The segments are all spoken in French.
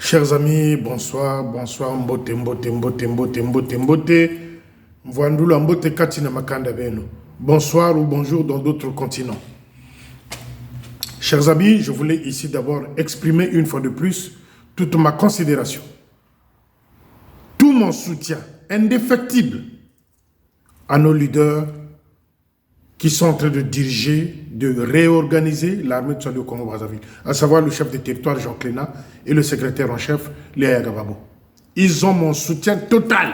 Chers amis, bonsoir, bonsoir, mbote, mbote, mbote, mbote, mbote, mbote. Mvoandula mbote katina makanda beno. Bonsoir ou bonjour dans d'autres continents. Chers amis, je voulais ici d'abord exprimer une fois de plus toute ma considération, tout mon soutien indéfectible à nos leaders qui sont en train de diriger, de réorganiser l'armée de salut au Congo-Brazzaville, à savoir le chef de territoire Jean Cléna et le secrétaire en chef Léa Gababo. Ils ont mon soutien total.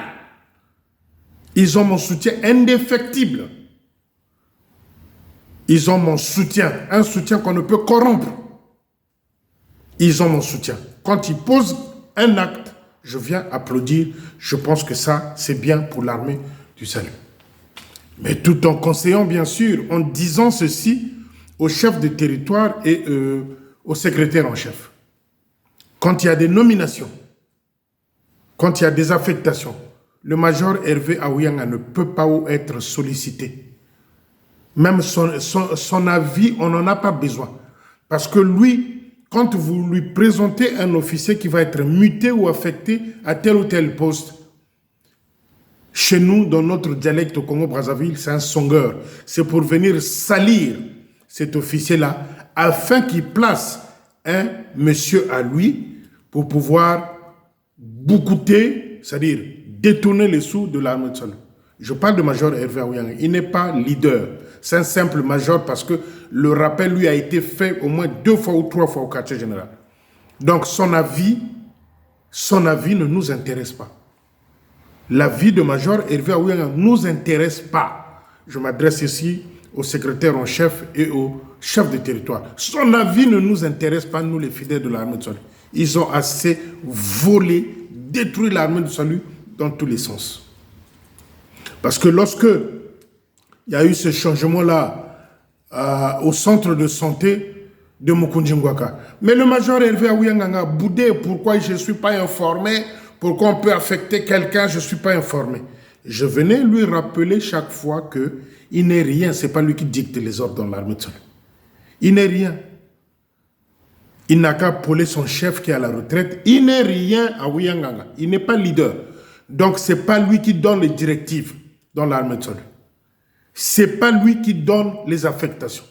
Ils ont mon soutien indéfectible. Ils ont mon soutien, un soutien qu'on ne peut corrompre. Ils ont mon soutien. Quand ils posent un acte, je viens applaudir. Je pense que ça, c'est bien pour l'armée du salut. Mais tout en conseillant, bien sûr, en disant ceci au chef de territoire et au secrétaire en chef. Quand il y a des nominations, quand il y a des affectations, le major Hervé Aouyanga ne peut pas être sollicité. Même son avis, on n'en a pas besoin. Parce que lui, quand vous lui présentez un officier qui va être muté ou affecté à tel ou tel poste, chez nous, dans notre dialecte au Congo-Brazzaville, c'est un songueur. C'est pour venir salir cet officier-là afin qu'il place un monsieur à lui pour pouvoir boucouter, c'est-à-dire détourner les sous de l'armée de salut. Je parle de major Hervé Aouyanga. Il n'est pas leader. C'est un simple major parce que le rappel lui a été fait au moins 2 fois ou 3 fois au quartier général. Donc son avis ne nous intéresse pas. L'avis de major Hervé Aouyanga ne nous intéresse pas. Je m'adresse ici au secrétaire en chef et au chef de territoire. Son avis ne nous intéresse pas, nous les fidèles de l'armée de salut. Ils ont assez volé, détruit l'armée de salut dans tous les sens. Parce que lorsque il y a eu ce changement-là au centre de santé de Mukundjingwaka, mais le major Hervé Aouyanga a boudé. Pourquoi je ne suis pas informé? Pourquoi on peut affecter quelqu'un? Je ne suis pas informé. Je venais lui rappeler chaque fois qu'il n'est rien. Ce n'est pas lui qui dicte les ordres dans l'armée de salut. Il n'est rien. Il n'a qu'à appeler son chef qui est à la retraite. Il n'est rien à Aouyanga. Il n'est pas leader. Donc, ce n'est pas lui qui donne les directives dans l'armée de salut. Ce n'est pas lui qui donne les affectations.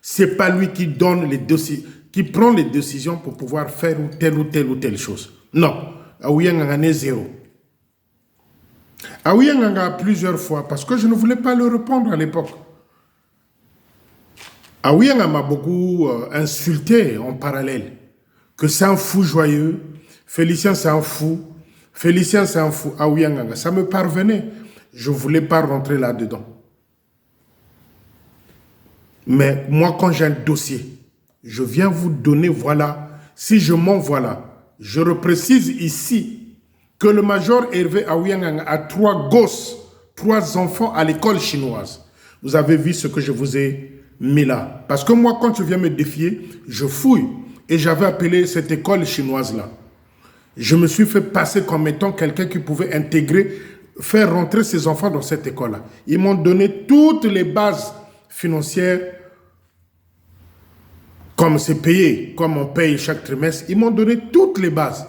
Ce n'est pas lui qui donne les dossiers, qui prend les décisions pour pouvoir faire telle ou telle chose. Non. Aouyanga est zéro. Aouyanga plusieurs fois, parce que je ne voulais pas le répondre à l'époque. Aouyanga m'a beaucoup insulté en parallèle. Que c'est un fou joyeux. Félicien, c'est un fou. Félicien, c'est un fou. Aouyanga, ça me parvenait. Je ne voulais pas rentrer là-dedans. Mais moi, quand j'ai un dossier, je viens vous donner, voilà. Si je mens, voilà. Je reprécise ici que le major Hervé Aouyanga a 3 gosses, 3 enfants à l'école chinoise. Vous avez vu ce que je vous ai mis là. Parce que moi, quand je viens me défier, je fouille. Et j'avais appelé cette école chinoise-là. Je me suis fait passer comme étant quelqu'un qui pouvait intégrer, faire rentrer ses enfants dans cette école-là. Ils m'ont donné toutes les bases financières. Comme c'est payé, comme on paye chaque trimestre, ils m'ont donné toutes les bases.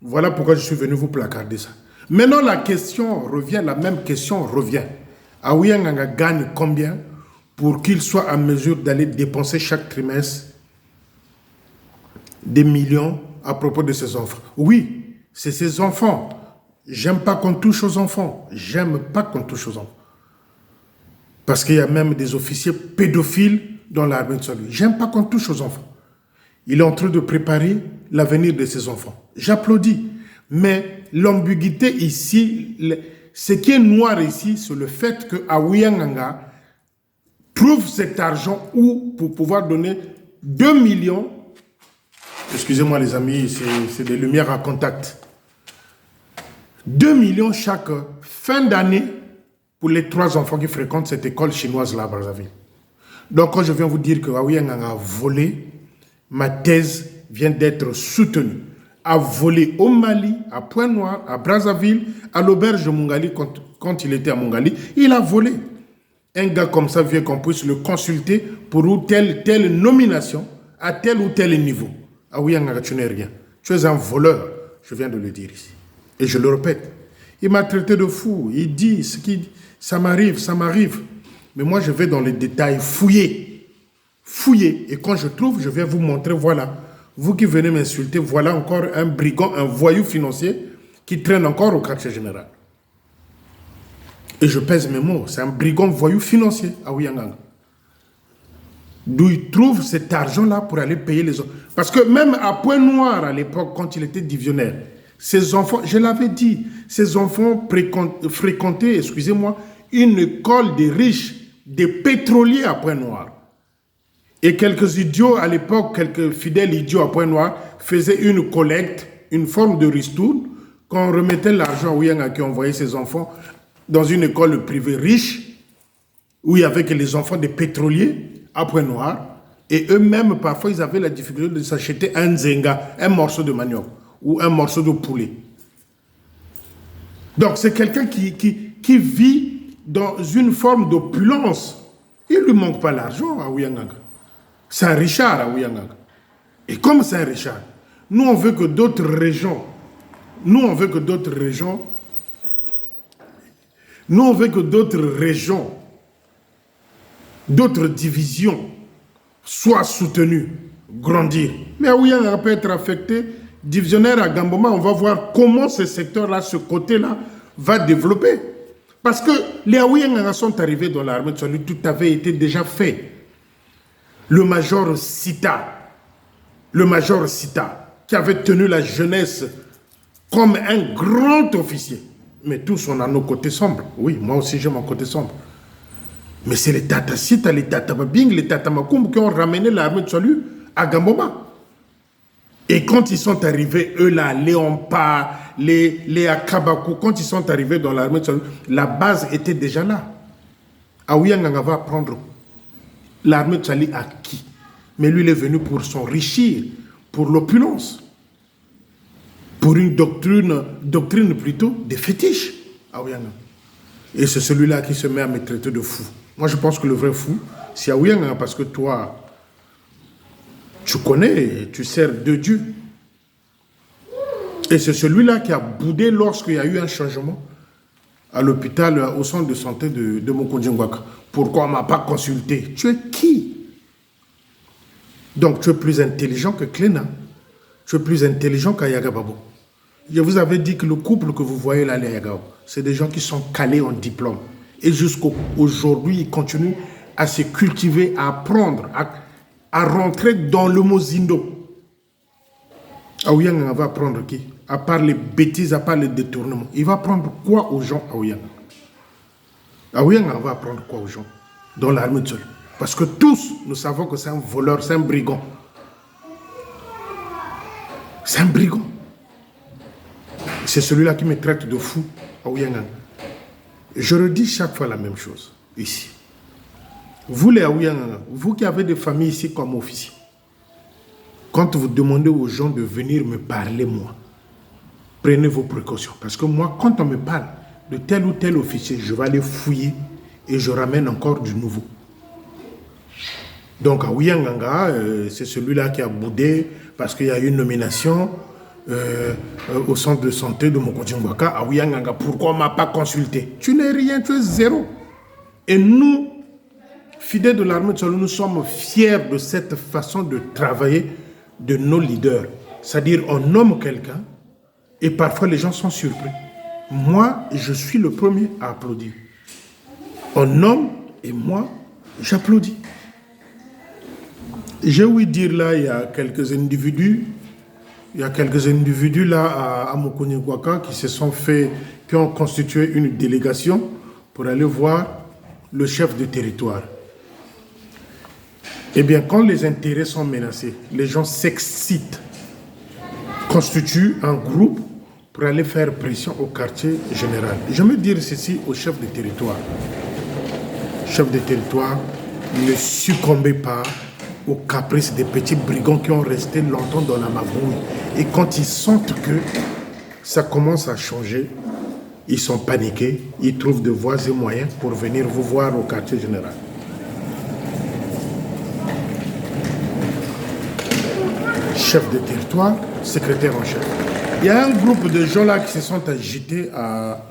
Voilà pourquoi je suis venu vous placarder ça. Maintenant, la question revient, la même question revient. Aouyanga gagne combien pour qu'il soit en mesure d'aller dépenser chaque trimestre des millions à propos de ses enfants? Oui, c'est ses enfants. J'aime pas qu'on touche aux enfants. J'aime pas qu'on touche aux enfants. Parce qu'il y a même des officiers pédophiles dans l'armée de salut. J'aime pas qu'on touche aux enfants. Il est en train de préparer l'avenir de ses enfants. J'applaudis. Mais l'ambiguïté ici, ce qui est noir ici, c'est le fait que Aouyanga trouve cet argent où pour pouvoir donner 2 millions. Excusez-moi les amis, c'est des lumières à contact. 2 millions chaque fin d'année pour les 3 enfants qui fréquentent cette école chinoise-là à Brazzaville. Donc, quand je viens vous dire que Aouyanga a volé, ma thèse vient d'être soutenue. A volé au Mali, à Pointe-Noire, à Brazzaville, à l'auberge de Mungali, quand il était à Mungali, il a volé. Un gars comme ça vient qu'on puisse le consulter pour telle nomination à tel ou tel niveau. Aouyanga, tu n'es rien. Tu es un voleur, je viens de le dire ici. Et je le répète. Il m'a traité de fou. Il dit ce qui dit. Ça m'arrive, ça m'arrive. Mais moi, je vais dans les détails, fouiller. Fouiller. Et quand je trouve, je viens vous montrer, voilà. Vous qui venez m'insulter, voilà encore un brigand, un voyou financier qui traîne encore au quartier général. Et je pèse mes mots. C'est un brigand voyou financier à Ouyangang. D'où il trouve cet argent-là pour aller payer les autres. Parce que même à Pointe-Noire, à l'époque, quand il était divisionnaire, ses enfants, je l'avais dit, ses enfants fréquentaient, excusez-moi, une école des riches, des pétroliers à Pointe-Noire. Et quelques idiots à l'époque, quelques fidèles idiots à Pointe-Noire, faisaient une collecte, une forme de ristourne, quand on remettait l'argent à Ouyangang qui envoyait ses enfants dans une école privée riche, où il y avait que les enfants des pétroliers à Pointe-Noire, et eux-mêmes, parfois, ils avaient la difficulté de s'acheter un nzenga, un morceau de manioc, ou un morceau de poulet. Donc, c'est quelqu'un qui vit dans une forme d'opulence. Il ne lui manque pas l'argent à Ouyangang. C'est un Richard à Ouyangang. Et comme c'est un Richard, nous, on veut que d'autres régions, d'autres divisions soient soutenues, grandir. Mais Ouyangang peut être affecté. Divisionnaire à Gamboma, on va voir comment ce secteur-là, ce côté-là, va développer. Parce que les Ouyangang sont arrivés dans l'armée de Salut, tout avait été déjà fait. Le major Sita, qui avait tenu la jeunesse comme un grand officier. Mais tous, on a nos côtés sombres. Oui, moi aussi, j'ai mon côté sombre. Mais c'est les Tata Sita, les Tata Babing, les Tata Makoum qui ont ramené l'armée de Salut à Gamboma. Et quand ils sont arrivés, eux là, les Ompa, les Akabakou, quand ils sont arrivés dans l'armée de Salut, la base était déjà là. À Ouyangang va prendre l'armée de Salut à qui? Mais lui, il est venu pour s'enrichir, pour l'opulence, pour une doctrine plutôt des fétiches à Ouyangang. Et c'est celui-là qui se met à me traiter de fou. Moi, je pense que le vrai fou, c'est à Ouyangang, parce que toi, tu connais, tu sers de Dieu. Et c'est celui-là qui a boudé lorsqu'il y a eu un changement à l'hôpital, au centre de santé de Mokondjingwaka. Pourquoi on ne m'a pas consulté? Tu es qui? Donc, tu es plus intelligent que Klena. Tu es plus intelligent qu'Ayaga Babo. Je vous avais dit que le couple que vous voyez là, les Ayagao, c'est des gens qui sont calés en diplôme. Et jusqu'aujourd'hui, ils continuent à se cultiver, à apprendre, à rentrer dans le mot Zindo. Ouyangang va apprendre qui? À part les bêtises, à part les détournements. Il va apprendre quoi aux gens à Ouyangang? Ouyangang va apprendre quoi aux gens dans l'armée de Salut? Parce que tous, nous savons que c'est un voleur, c'est un brigand. C'est un brigand. C'est celui-là qui me traite de fou à Ouyangang. Je redis chaque fois la même chose, ici. Vous les Ouyangang, vous qui avez des familles ici comme officiers, quand vous demandez aux gens de venir me parler, moi, prenez vos précautions. Parce que moi, quand on me parle de tel ou tel officier, je vais aller fouiller et je ramène encore du nouveau. Donc à Ouyangang, c'est celui-là qui a boudé parce qu'il y a eu une nomination au centre de santé de Mokondjingwaka. À Ouyangang, pourquoi on ne m'a pas consulté? Tu n'es rien, tu es zéro. Et nous, fidèles de l'armée de Salut, nous sommes fiers de cette façon de travailler de nos leaders. C'est-à-dire, on nomme quelqu'un et parfois les gens sont surpris. Moi, je suis le premier à applaudir. On nomme et moi, j'applaudis. J'ai ouï dire là, il y a quelques individus là à Mokondjingwaka qui se sont fait, qui ont constitué une délégation pour aller voir le chef de territoire. Eh bien, quand les intérêts sont menacés, les gens s'excitent, constituent un groupe pour aller faire pression au quartier général. Je veux dire ceci au chef de territoire. Chef de territoire, ne succombez pas aux caprices des petits brigands qui ont resté longtemps dans la magouille. Et quand ils sentent que ça commence à changer, ils sont paniqués, ils trouvent de voies et moyens pour venir vous voir au quartier général. chef de territoire, secrétaire en chef. Il y a un groupe de gens là qui se sont agités à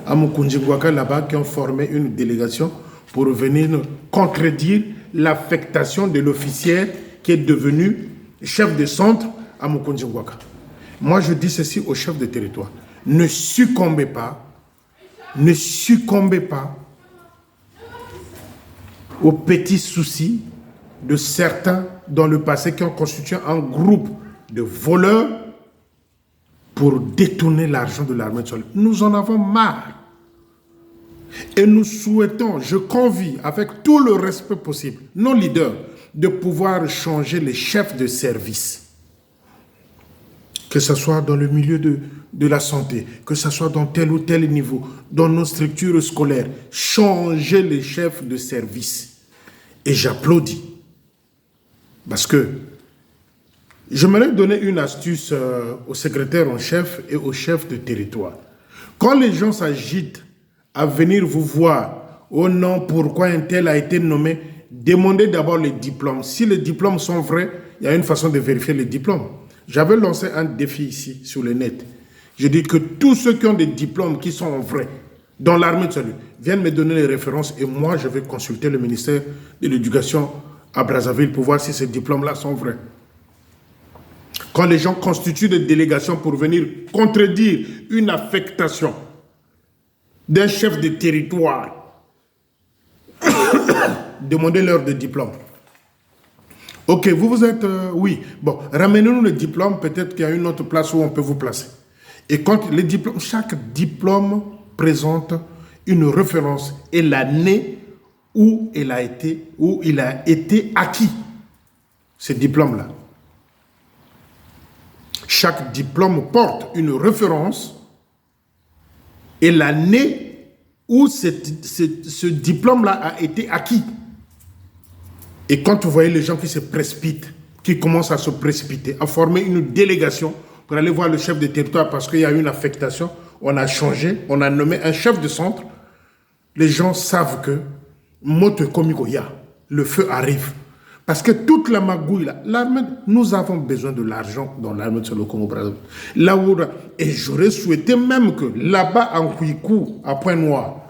Mukungingwaka là-bas, qui ont formé une délégation pour venir contredire l'affectation de l'officier qui est devenu chef de centre à Mukungingwaka. Moi, je dis ceci au chef de territoire. Ne succombez pas aux petits soucis de certains dans le passé qui ont constitué un groupe de voleurs pour détourner l'argent de l'armée nationale. Nous en avons marre. Et nous souhaitons, je convie avec tout le respect possible, nos leaders, de pouvoir changer les chefs de service. Que ce soit dans le milieu de la santé, que ce soit dans tel ou tel niveau, dans nos structures scolaires, changer les chefs de service. Et j'applaudis. Parce que j'aimerais donner une astuce au secrétaire en chef et au chef de territoire. Quand les gens s'agitent à venir vous voir, oh non, pourquoi un tel a été nommé, demandez d'abord les diplômes. Si les diplômes sont vrais, il y a une façon de vérifier les diplômes. J'avais lancé un défi ici, sur le net. Je dis que tous ceux qui ont des diplômes qui sont vrais, dans l'armée de salut, viennent me donner les références et moi, je vais consulter le ministère de l'Éducation à Brazzaville pour voir si ces diplômes-là sont vrais. Quand les gens constituent des délégations pour venir contredire une affectation d'un chef de territoire, demandez-leur des diplômes. Ok, vous êtes... oui, bon, ramenez-nous le diplôme, peut-être qu'il y a une autre place où on peut vous placer. Et quand les diplômes, chaque diplôme présente une référence et l'année où il a été acquis, ce diplôme-là. Chaque diplôme porte une référence et l'année où ce diplôme-là a été acquis. Et quand vous voyez les gens qui se précipitent, qui commencent à se précipiter, à former une délégation pour aller voir le chef de territoire parce qu'il y a une affectation, on a changé, on a nommé un chef de centre, les gens savent que Moto Komikoya, le feu arrive. Parce que toute la magouille, là, l'armée, nous avons besoin de l'argent dans l'armée de le Congo-Brazzaville. Et j'aurais souhaité même que là-bas, en Kouikou, à Pointe-Noire,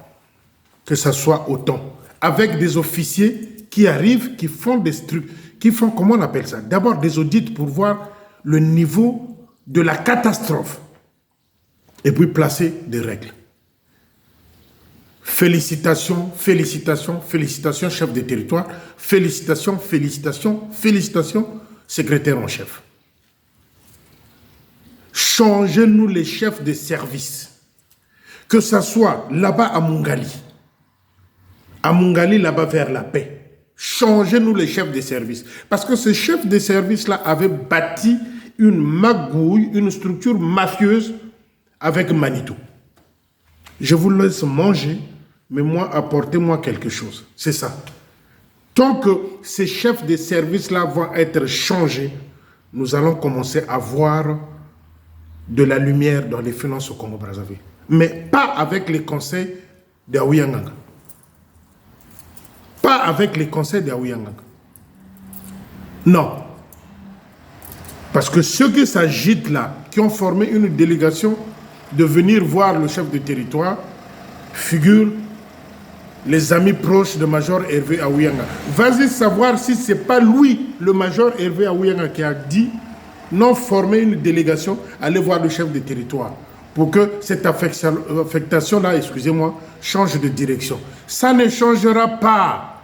que ça soit autant, avec des officiers qui arrivent, qui font des trucs, qui font, comment on appelle ça? D'abord des audits pour voir le niveau de la catastrophe. Et puis placer des règles. Félicitations, félicitations, félicitations, chef de territoire. Félicitations, félicitations, félicitations, secrétaire en chef. Changez-nous les chefs de service. Que ça soit là-bas à Mungali. À Mungali, là-bas vers la paix. Changez-nous les chefs de service. Parce que ces chefs de service-là avaient bâti une magouille, une structure mafieuse avec Manitou. Je vous laisse manger, mais moi, apportez-moi quelque chose. C'est ça. Tant que ces chefs de service-là vont être changés, nous allons commencer à voir de la lumière dans les finances au Congo-Brazzaville. Mais pas avec les conseils d'Aouyanganga. Pas avec les conseils d'Aouyanganga. Non. Parce que ceux qui s'agitent là, qui ont formé une délégation de venir voir le chef de territoire, figurent les amis proches de Major Hervé Aouyanga. Vas-y savoir si ce n'est pas lui, le Major Hervé Aouyanga, qui a dit non, former une délégation, aller voir le chef de territoire pour que cette affectation-là, excusez-moi, change de direction. Ça ne changera pas.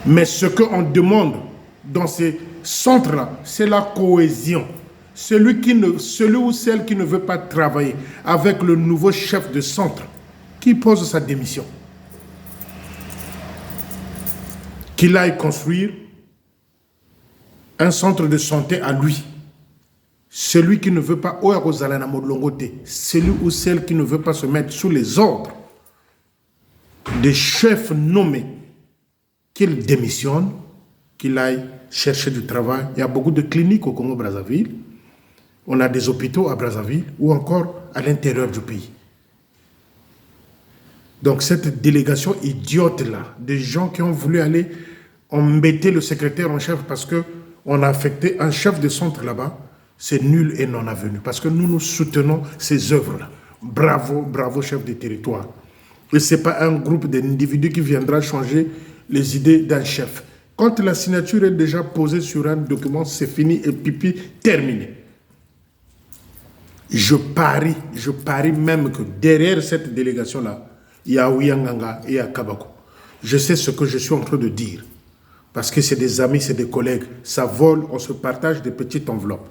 Mais ce qu'on demande dans ces centres-là, c'est la cohésion. Celui ou celle qui ne veut pas travailler avec le nouveau chef de centre, qui pose sa démission. Qu'il aille construire un centre de santé à lui. Celui qui ne veut pas, celui ou celle qui ne veut pas se mettre sous les ordres des chefs nommés, qu'il démissionne, qu'il aille chercher du travail. Il y a beaucoup de cliniques au Congo-Brazzaville. On a des hôpitaux à Brazzaville ou encore à l'intérieur du pays. Donc cette délégation idiote-là, des gens qui ont voulu aller embêter le secrétaire en chef parce que on a affecté un chef de centre là-bas, c'est nul et non avenu. Parce que nous soutenons ces œuvres-là. Bravo, bravo, chef de territoire. Et ce n'est pas un groupe d'individus qui viendra changer les idées d'un chef. Quand la signature est déjà posée sur un document, c'est fini et pipi, terminé. Je parie même que derrière cette délégation-là, il y a Ouyanganga et il y a Kabako. Je sais ce que je suis en train de dire. Parce que c'est des amis, c'est des collègues. Ça vole, on se partage des petites enveloppes.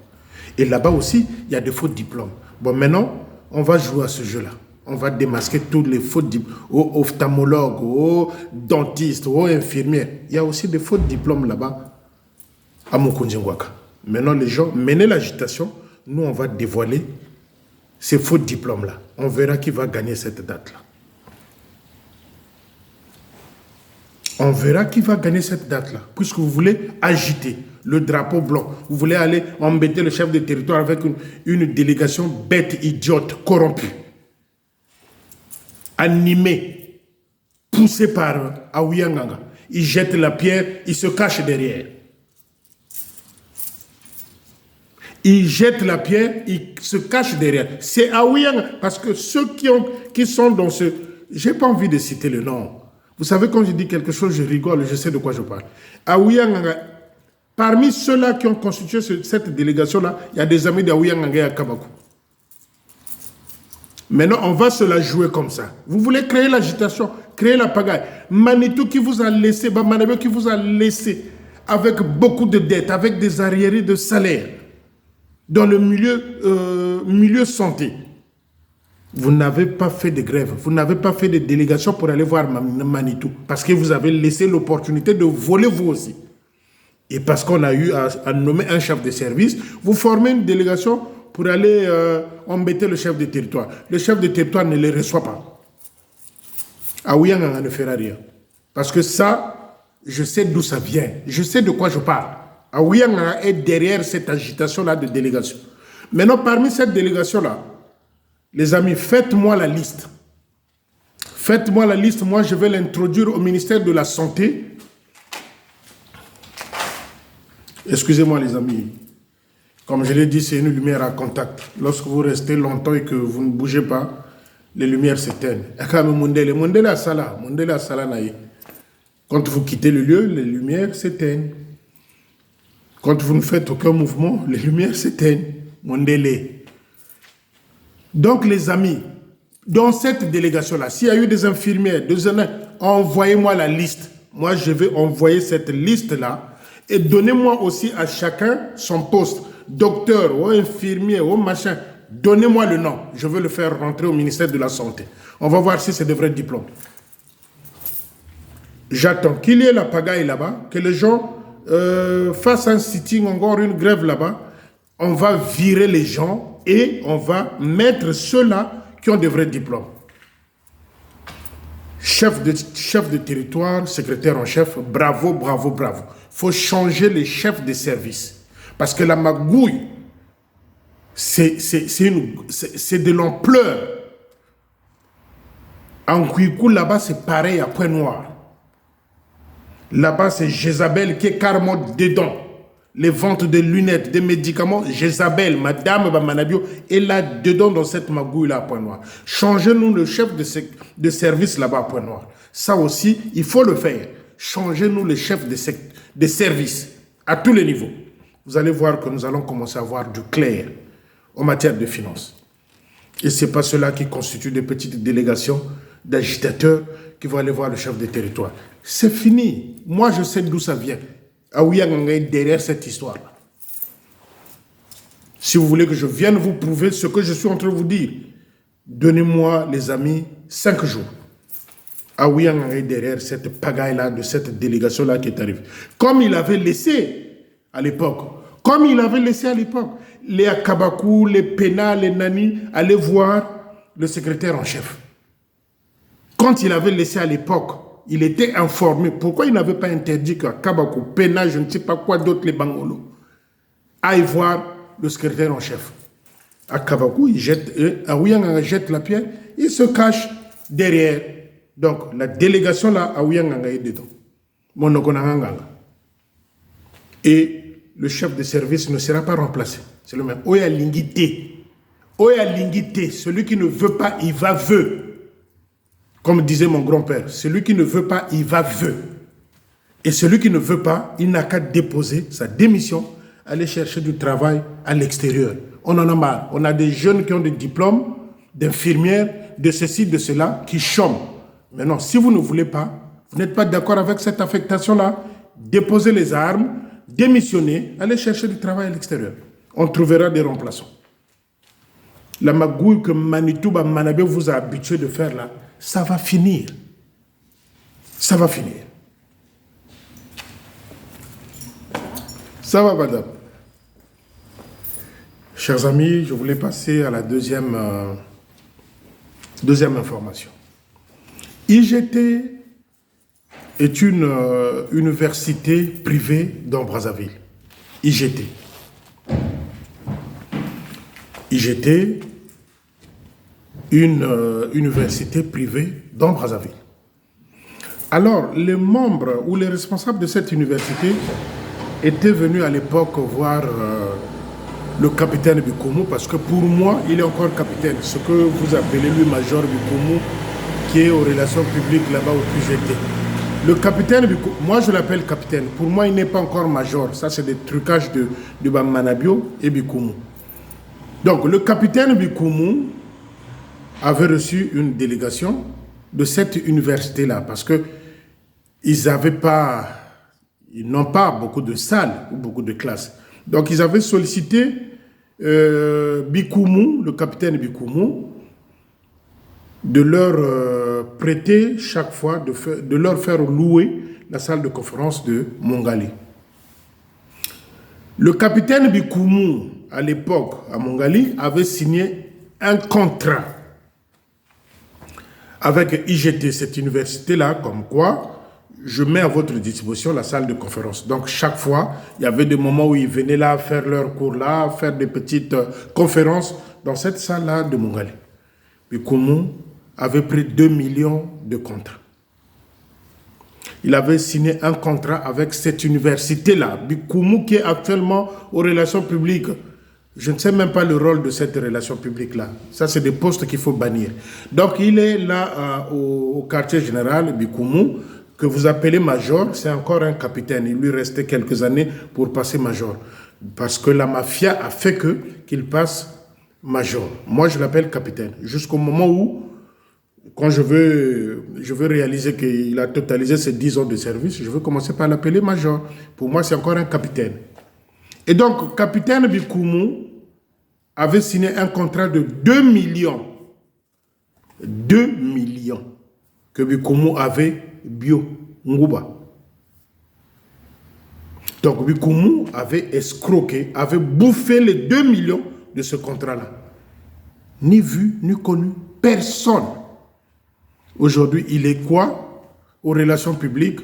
Et là-bas aussi, il y a des faux diplômes. Bon, maintenant, on va jouer à ce jeu-là. On va démasquer tous les faux diplômes, aux ophtalmologues, aux dentistes, aux infirmières. Il y a aussi des faux diplômes là-bas à Mukunjingwaka. Maintenant, les gens, menez l'agitation. Nous, on va dévoiler ces faux diplômes-là. On verra qui va gagner cette date-là. On verra qui va gagner cette date-là. Puisque vous voulez agiter le drapeau blanc. Vous voulez aller embêter le chef de territoire avec une délégation bête, idiote, corrompue. Animée, poussée par Aouyanganga. Il jette la pierre, il se cache derrière. Il jette la pierre, il se cache derrière. C'est Aouyanganga. Parce que ceux qui sont dans ce... Je n'ai pas envie de citer le nom. Vous savez, quand je dis quelque chose, je rigole, je sais de quoi je parle. Aouyanganga, parmi ceux-là qui ont constitué cette délégation-là, il y a des amis d'Aouyanganga et à Kabako. Maintenant, on va se la jouer comme ça. Vous voulez créer l'agitation, créer la pagaille. Manitou qui vous a laissé, Bamanabio qui vous a laissé avec beaucoup de dettes, avec des arriérés de salaire, dans le milieu santé. Vous n'avez pas fait de grève, vous n'avez pas fait de délégation pour aller voir Manitou, parce que vous avez laissé l'opportunité de voler vous aussi. Et parce qu'on a eu à nommer un chef de service, vous formez une délégation pour aller embêter le chef de territoire. Le chef de territoire ne les reçoit pas. Aouyanganga ne fera rien. Parce que ça, je sais d'où ça vient. Je sais de quoi je parle. Aouyanganga est derrière cette agitation-là de délégation. Maintenant, parmi cette délégation-là, les amis, faites-moi la liste. Faites-moi la liste. Moi, je vais l'introduire au ministère de la Santé. Excusez-moi, les amis. Comme je l'ai dit, c'est une lumière à contact. Lorsque vous restez longtemps et que vous ne bougez pas, les lumières s'éteignent. Quand vous quittez le lieu, les lumières s'éteignent. Quand vous ne faites aucun mouvement, les lumières s'éteignent. Donc, les amis, dans cette délégation-là, s'il y a eu des infirmières, des honnêtes, envoyez-moi la liste. Moi, je vais envoyer cette liste-là et donnez-moi aussi à chacun son poste. Docteur, ou infirmier, ou machin, donnez-moi le nom. Je veux le faire rentrer au ministère de la Santé. On va voir si c'est de vrais diplômes. J'attends qu'il y ait la pagaille là-bas, que les gens fassent un sitting, encore une grève là-bas. On va virer les gens et on va mettre ceux-là qui ont de vrais diplômes. Chef de territoire, secrétaire en chef, bravo, bravo, bravo. Il faut changer les chefs de service. Parce que la magouille, c'est de l'ampleur. En Kouikou, là-bas, c'est pareil à Point-Noir. Là-bas, c'est Jézabel qui est carrément dedans. Les ventes de lunettes, des médicaments, Jézabel, Madame Bamanabio, est là-dedans dans cette magouille-là à Point-Noir. Changez-nous le chef de service là-bas à Point-Noir. Ça aussi, il faut le faire. Changez-nous le chef de service à tous les niveaux. Vous allez voir que nous allons commencer à avoir du clair en matière de finances. Et ce n'est pas ceux-là qui constituent des petites délégations d'agitateurs qui vont aller voir le chef de territoire. C'est fini. Moi, je sais d'où ça vient. Aouyanganga est derrière cette histoire-là. Si vous voulez que je vienne vous prouver ce que je suis en train de vous dire, donnez-moi, les amis, 5 jours. Aouyanganga est derrière cette pagaille-là, de cette délégation-là qui est arrivée. Comme il avait laissé à l'époque, les Akabakou, les Pena, les Nani, allaient voir le secrétaire en chef. Quand il avait laissé à l'époque, il était informé. Pourquoi il n'avait pas interdit qu'Akabakou, Pena, je ne sais pas quoi d'autre, les Bangolos, aillent voir le secrétaire en chef. Akabakou, Aouyanganga jette la pierre, il se cache derrière. Donc, la délégation là, Aouyanganga est dedans. Monokonanganga. Et le chef de service ne sera pas remplacé. C'est le même. Oya Lingité. Oya Lingité. Celui qui ne veut pas, il va veut. Comme disait mon grand-père. Celui qui ne veut pas, il va veut. Et celui qui ne veut pas, il n'a qu'à déposer sa démission, aller chercher du travail à l'extérieur. On en a marre. On a des jeunes qui ont des diplômes d'infirmières, de ceci, de cela, qui chôment. Maintenant, si vous ne voulez pas, vous n'êtes pas d'accord avec cette affectation-là, déposez les armes, démissionnez, allez chercher du travail à l'extérieur. On trouvera des remplaçants. La magouille que Manitouba Manabé vous a habitué de faire là, ça va finir. Ça va finir. Ça va, madame. Chers amis, je voulais passer à la deuxième information. IGT est une université privée dans Brazzaville. IGT. IGT, une université privée dans Brazzaville. Alors, les membres ou les responsables de cette université étaient venus à l'époque voir le capitaine Bikoumou, parce que pour moi, il est encore capitaine, ce que vous appelez lui Major Bikoumou, qui est aux relations publiques là-bas au QGT. Le capitaine Bikoumou, moi je l'appelle capitaine, pour moi il n'est pas encore major, ça c'est des trucages de Manabio et Bikoumou. Donc le capitaine Bikoumou avait reçu une délégation de cette université-là, parce que ils n'ont pas beaucoup de salles ou beaucoup de classes. Donc ils avaient sollicité Bikoumou, le capitaine Bikoumou, de leur prêter chaque fois, de leur faire louer la salle de conférence de Mongali. Le capitaine Bikoumou, à l'époque, à Mongali, avait signé un contrat avec IGT, cette université-là, comme quoi je mets à votre disposition la salle de conférence. Donc, chaque fois, il y avait des moments où ils venaient là, faire leurs cours là, faire des petites conférences dans cette salle-là de Mongali. Bikoumou avait pris 2 millions de contrats. Il avait signé un contrat avec cette université-là. Bikoumou qui est actuellement aux relations publiques. Je ne sais même pas le rôle de cette relation publique-là. Ça, c'est des postes qu'il faut bannir. Donc, il est là au quartier général, Bikoumou, que vous appelez major, c'est encore un capitaine. Il lui restait quelques années pour passer major. Parce que la mafia a fait qu'il passe major. Moi, je l'appelle capitaine. Jusqu'au moment où, quand je veux réaliser qu'il a totalisé ses 10 ans de service, je veux commencer par l'appeler major. Pour moi, c'est encore un capitaine. Et donc, capitaine Bikoumou avait signé un contrat de 2 millions. 2 millions que Bikoumou avait bio, Ngouba. Donc Bikoumou avait escroqué, avait bouffé les 2 millions de ce contrat-là. Ni vu, ni connu, personne. Aujourd'hui, il est quoi? Aux relations publiques,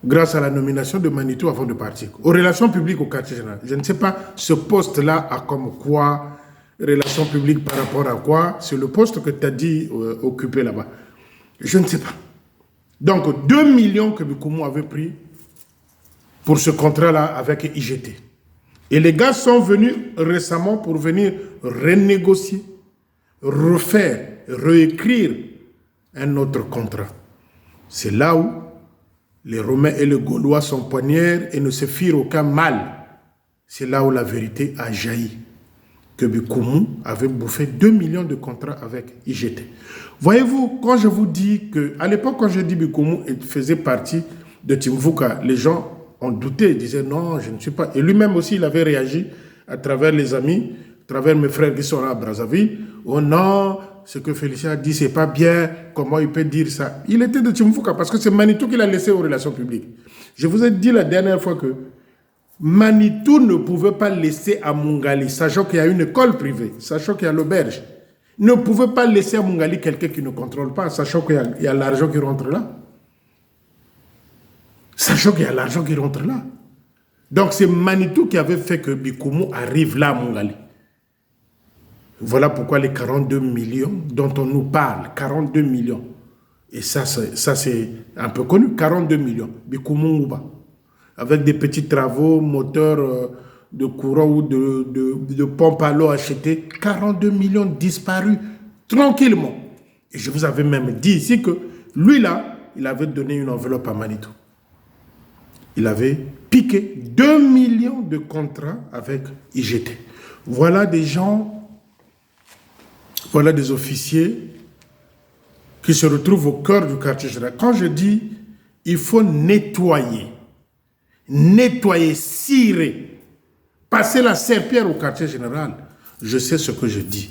grâce à la nomination de Manitou avant de partir. Aux relations publiques au quartier général. Je ne sais pas, ce poste-là a comme quoi, relations publiques par rapport à quoi? C'est le poste que tu as dit occuper là-bas. Je ne sais pas. Donc, 2 millions que Bikoumou avait pris pour ce contrat-là avec IGT. Et les gars sont venus récemment pour venir renégocier, refaire, réécrire un autre contrat. C'est là où les Romains et les Gaulois s'empoignèrent et ne se firent aucun mal. C'est là où la vérité a jailli. Que Bikoumou avait bouffé 2 millions de contrats avec IGT. Voyez-vous, quand je vous dis que, à l'époque, quand je dis Bikoumou faisait partie de Timvuka, les gens ont douté, ils disaient non, je ne suis pas. Et lui-même aussi, il avait réagi à travers les amis, à travers mes frères qui sont là à Brazzaville. Oh non, ce que Félicien a dit, c'est pas bien, comment il peut dire ça? Il était de Timvuka parce que c'est Manitou qui l'a laissé aux relations publiques. Je vous ai dit la dernière fois que Manitou ne pouvait pas laisser à Mongali, sachant qu'il y a une école privée, sachant qu'il y a l'auberge, ne pouvait pas laisser à Mongali quelqu'un qui ne contrôle pas, sachant qu'il y a l'argent qui rentre là. Sachant qu'il y a l'argent qui rentre là. Donc c'est Manitou qui avait fait que Bikoumou arrive là à Mongali. Voilà pourquoi les 42 millions dont on nous parle, 42 millions. Et ça c'est un peu connu, 42 millions. Bikoumou Ngouba avec des petits travaux, moteurs de courant ou de pompe à l'eau achetés. 42 millions disparus tranquillement. Et je vous avais même dit ici que lui là, il avait donné une enveloppe à Manitou. Il avait piqué 2 millions de contrats avec IGT. Voilà des gens, voilà des officiers qui se retrouvent au cœur du quartier général. Quand je dis, il faut nettoyer, cirer, passer la serpillère au quartier général, je sais ce que je dis.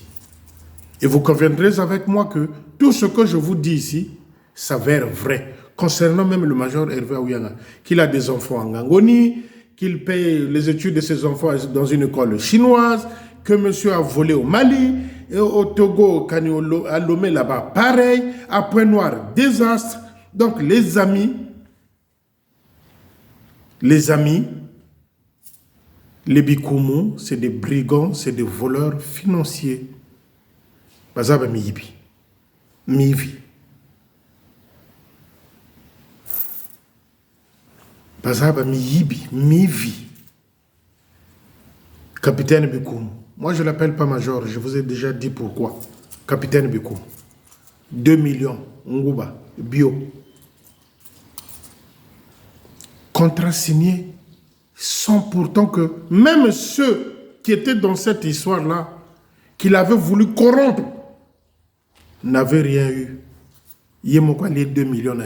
Et vous conviendrez avec moi que tout ce que je vous dis ici s'avère vrai. Concernant même le major Hervé Aouyanga, qu'il a des enfants en Ngangoni, qu'il paye les études de ses enfants dans une école chinoise, que monsieur a volé au Mali, et au Togo, à Lomé là-bas, pareil, à Pointe-Noire, désastre. Donc les amis, les Bikoumou, c'est des brigands, c'est des voleurs financiers. Bazaba miyibi, mivi. Bazaba miyibi, mivi. Capitaine Bikoumou. Moi, je ne l'appelle pas major, je vous ai déjà dit pourquoi. Capitaine Bikoumou. 2 millions, Ngouba, bio. Contrat signé, sans pourtant que même ceux qui étaient dans cette histoire-là, qu'il avait voulu corrompre, n'avaient rien eu. Yemokwa, les 2 millions.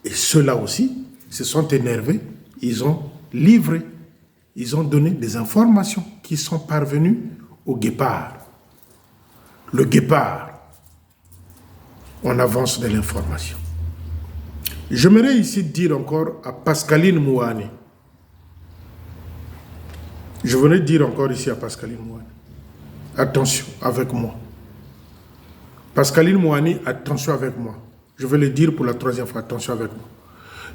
Et ceux-là aussi se sont énervés, ils ont livré, ils ont donné des informations qui sont parvenues au guépard. Le guépard, on avance de l'information. J'aimerais ici dire encore à Pascaline Mouani. Je venais dire encore ici à Pascaline Mouani. Attention avec moi. Pascaline Mouani, attention avec moi. Je vais le dire pour la 3e fois, attention avec moi.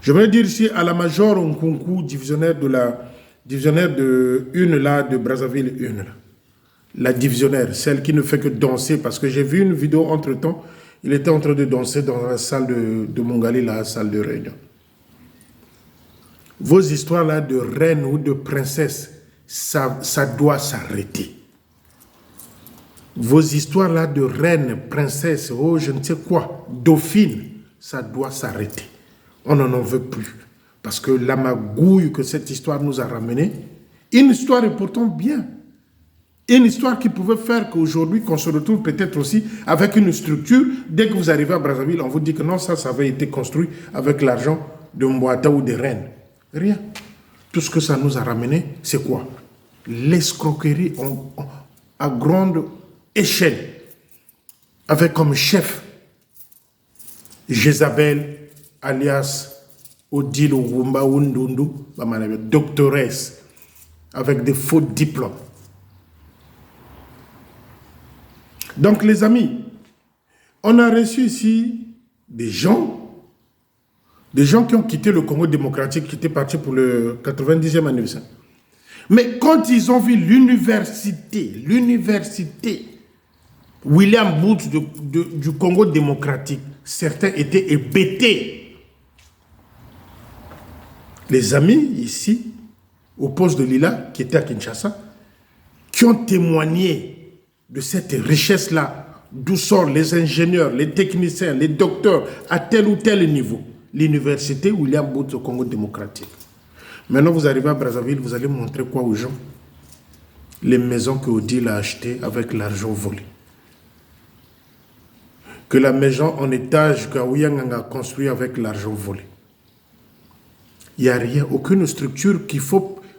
Je vais dire ici à la Major Nkunku, divisionnaire de une là, de Brazzaville, une là. La divisionnaire, celle qui ne fait que danser, parce que j'ai vu une vidéo entre-temps, il était en train de danser dans la salle de Mongali, la salle de réunion. Vos histoires là de reine ou de princesse, ça doit s'arrêter. Vos histoires là de reine, princesse, oh je ne sais quoi, dauphine, ça doit s'arrêter. On n'en veut plus. Parce que la magouille que cette histoire nous a ramenée, une histoire est pourtant bien. Une histoire qui pouvait faire qu'aujourd'hui, qu'on se retrouve peut-être aussi avec une structure. Dès que vous arrivez à Brazzaville, on vous dit que non, ça avait été construit avec l'argent de Mbouata ou des reines. Rien. Tout ce que ça nous a ramené, c'est quoi? L'escroquerie à grande échelle. Avec comme chef Jézabel, alias Odile Wumba Wundundu, doctoresse, avec des faux diplômes. Donc les amis, on a reçu ici des gens qui ont quitté le Congo démocratique, qui étaient partis pour le 90e anniversaire. Mais quand ils ont vu l'université William Booth du Congo démocratique, certains étaient hébétés. Les amis ici, au poste de Lila, qui était à Kinshasa, qui ont témoigné de cette richesse-là, d'où sortent les ingénieurs, les techniciens, les docteurs, à tel ou tel niveau. L'université William Booth au Congo démocratique. Maintenant, vous arrivez à Brazzaville, vous allez montrer quoi aux gens? Les maisons que Odile a achetées avec l'argent volé. Que la maison en étage qu'Aouyang a construit avec l'argent volé. Il n'y a rien, aucune structure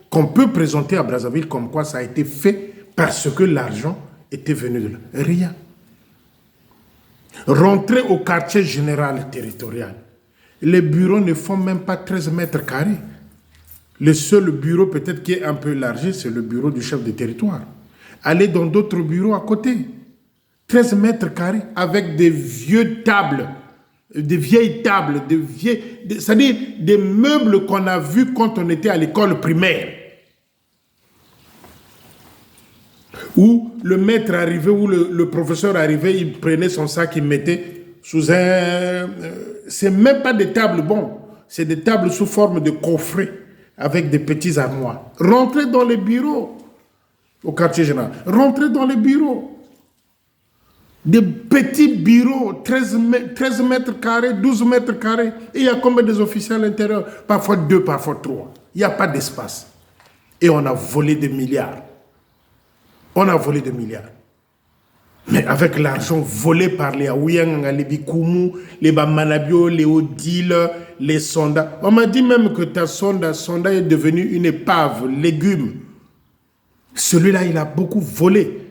qu'on peut présenter à Brazzaville comme quoi ça a été fait parce que l'argent était venu de là. Rien. Rentrer au quartier général territorial. Les bureaux ne font même pas 13 mètres carrés. Le seul bureau peut-être qui est un peu élargi, c'est le bureau du chef de territoire. Allez dans d'autres bureaux à côté. 13 mètres carrés avec des vieilles tables, c'est-à-dire des meubles qu'on a vus quand on était à l'école primaire. Où le maître arrivait, où le professeur arrivait, il prenait son sac, il mettait sous un... c'est même pas des tables, bon, c'est des tables sous forme de coffret, avec des petits armoires. Rentrez dans les bureaux au quartier général. Rentrez dans les bureaux. Des petits bureaux, 13 mètres carrés, 12 mètres carrés. Et il y a combien des officiers à l'intérieur? Parfois 2, parfois 3. Il n'y a pas d'espace. Et on a volé des milliards. On a volé des milliards. Mais avec l'argent volé par les Aouyanga, les Bikoumou, les Bamanabio, les Odile, les Sonda. On m'a dit même que ta Sonda est devenue une épave, légume. Celui-là, il a beaucoup volé.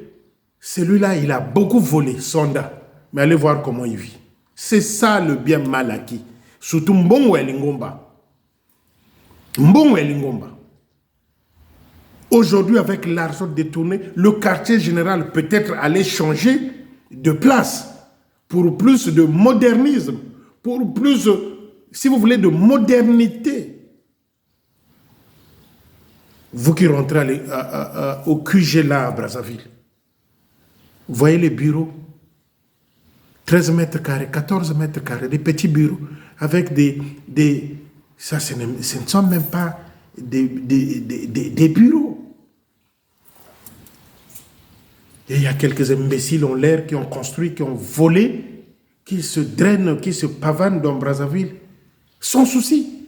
Celui-là, il a beaucoup volé, Sonda. Mais allez voir comment il vit. C'est ça le bien mal acquis. Surtout Mbongo et Lingomba. Mbongo et Lingomba. Aujourd'hui, avec l'argent détourné, le quartier général peut-être allait changer de place pour plus de modernisme, pour plus, si vous voulez, de modernité. Vous qui rentrez au QG là à Brazzaville, vous voyez les bureaux, 13 mètres carrés, 14 mètres carrés, des petits bureaux, avec ça, ce ne sont même pas des bureaux. Et il y a quelques imbéciles en l'air qui ont construit, qui ont volé, qui se drainent, qui se pavanent dans Brazzaville, sans souci.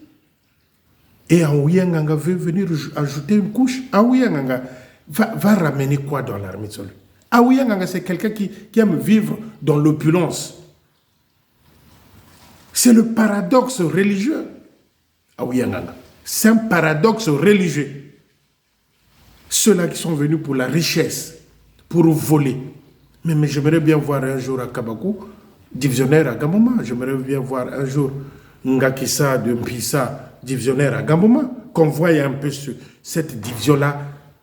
Et Aouyanganga veut venir ajouter une couche. Aouyanganga va ramener quoi dans l'armée de Solu? Aouyanganga, c'est quelqu'un qui aime vivre dans l'opulence. C'est le paradoxe religieux. Aouyanganga, c'est un paradoxe religieux. Ceux-là qui sont venus pour la richesse, pour voler. Mais j'aimerais bien voir un jour à Kabakou, divisionnaire à Gamboma. J'aimerais bien voir un jour Ngakissa de Mpissa, divisionnaire à Gamboma. Qu'on voie un peu cette division-là,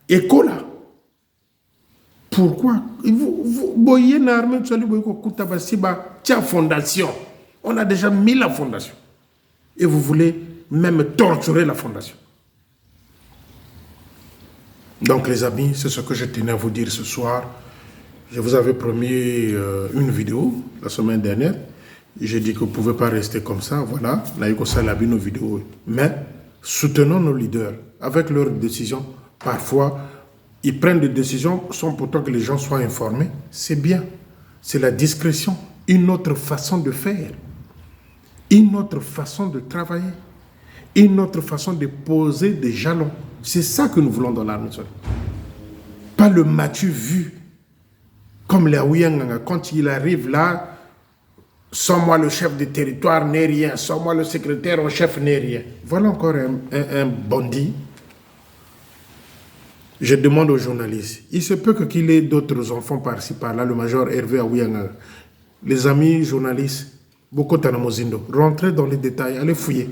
éco-là. Pourquoi? Vous voyez l'armée de fondation. On a déjà mis la fondation. Et vous voulez même torturer la fondation. Donc les amis, c'est ce que je tenais à vous dire ce soir. Je vous avais promis une vidéo la semaine dernière. J'ai dit que vous ne pouvez pas rester comme ça. Voilà, nos vidéos. Mais soutenons nos leaders avec leurs décisions. Parfois, ils prennent des décisions sans pourtant que les gens soient informés. C'est bien. C'est la discrétion. Une autre façon de faire. Une autre façon de travailler. Une autre façon de poser des jalons. C'est ça que nous voulons dans l'armée. Pas le matu vu. Comme les Aouyanganga, quand il arrive là, sans moi le chef de territoire n'est rien, sans moi le secrétaire en chef n'est rien. Voilà encore un bandit. Je demande aux journalistes, il se peut qu'il ait d'autres enfants par-ci par-là, le major Hervé Aouyanganga. Les amis journalistes, beaucoup Tanamozindo, rentrez dans les détails, allez fouiller.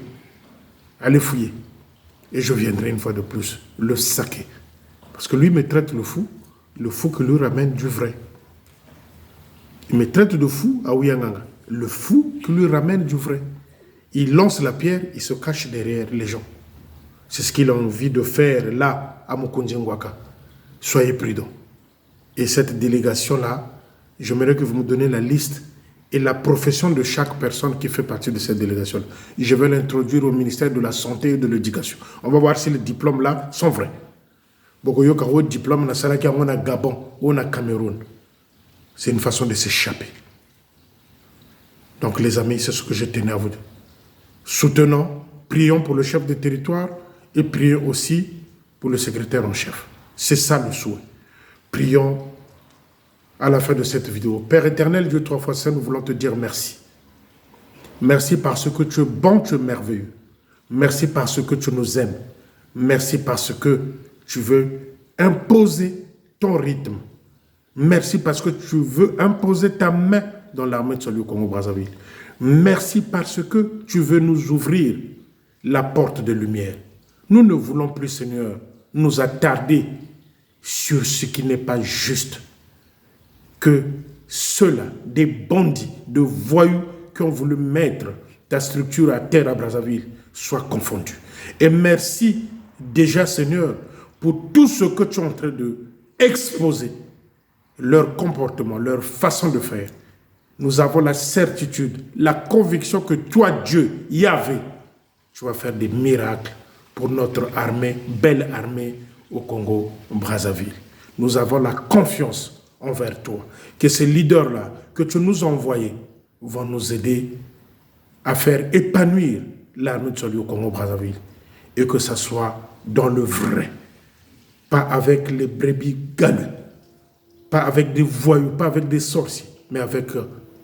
Allez fouiller. Et je viendrai une fois de plus le saquer. Parce que lui me traite le fou qui lui ramène du vrai. Il me traite de fou à Ouyanganga. Le fou qui lui ramène du vrai. Il lance la pierre, il se cache derrière les gens. C'est ce qu'il a envie de faire là, à Mokondjengwaka. Soyez prudents. Et cette délégation-là, j'aimerais que vous me donniez la liste et la profession de chaque personne qui fait partie de cette délégation. Je vais l'introduire au ministère de la Santé et de l'Éducation. On va voir si les diplômes-là sont vrais. Bokoyoka, au diplôme, on a Gabon, on a Cameroun. C'est une façon de s'échapper. Donc les amis, c'est ce que je tenais à vous dire. Soutenons, prions pour le chef de territoire et prions aussi pour le secrétaire en chef. C'est ça le souhait. Prions à la fin de cette vidéo. Père éternel, Dieu trois fois saint, nous voulons te dire merci. Merci parce que tu es bon, tu es merveilleux. Merci parce que tu nous aimes. Merci parce que tu veux imposer ton rythme. Merci parce que tu veux imposer ta main dans l'armée de Salut au Congo-Brazzaville. Merci parce que tu veux nous ouvrir la porte de lumière. Nous ne voulons plus, Seigneur, nous attarder sur ce qui n'est pas juste. Que ceux-là, des bandits, de voyous qui ont voulu mettre ta structure à terre à Brazzaville, soient confondus. Et merci déjà, Seigneur, pour tout ce que tu es en train d'exposer, leur comportement, leur façon de faire. Nous avons la certitude, la conviction que toi, Dieu, Yahvé, tu vas faire des miracles pour notre armée, belle armée au Congo-Brazzaville. Nous avons la confiance envers toi, que ces leaders-là que tu nous as envoyés vont nous aider à faire épanouir l'armée de salut au Congo-Brazzaville et que ça soit dans le vrai, pas avec les brebis galeux, pas avec des voyous, pas avec des sorciers, mais avec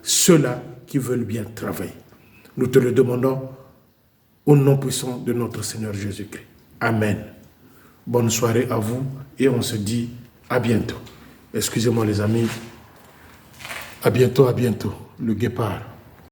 ceux-là qui veulent bien travailler. Nous te le demandons au nom puissant de notre Seigneur Jésus-Christ. Amen. Bonne soirée à vous et on se dit à bientôt. Excusez-moi les amis. À bientôt, le guépard.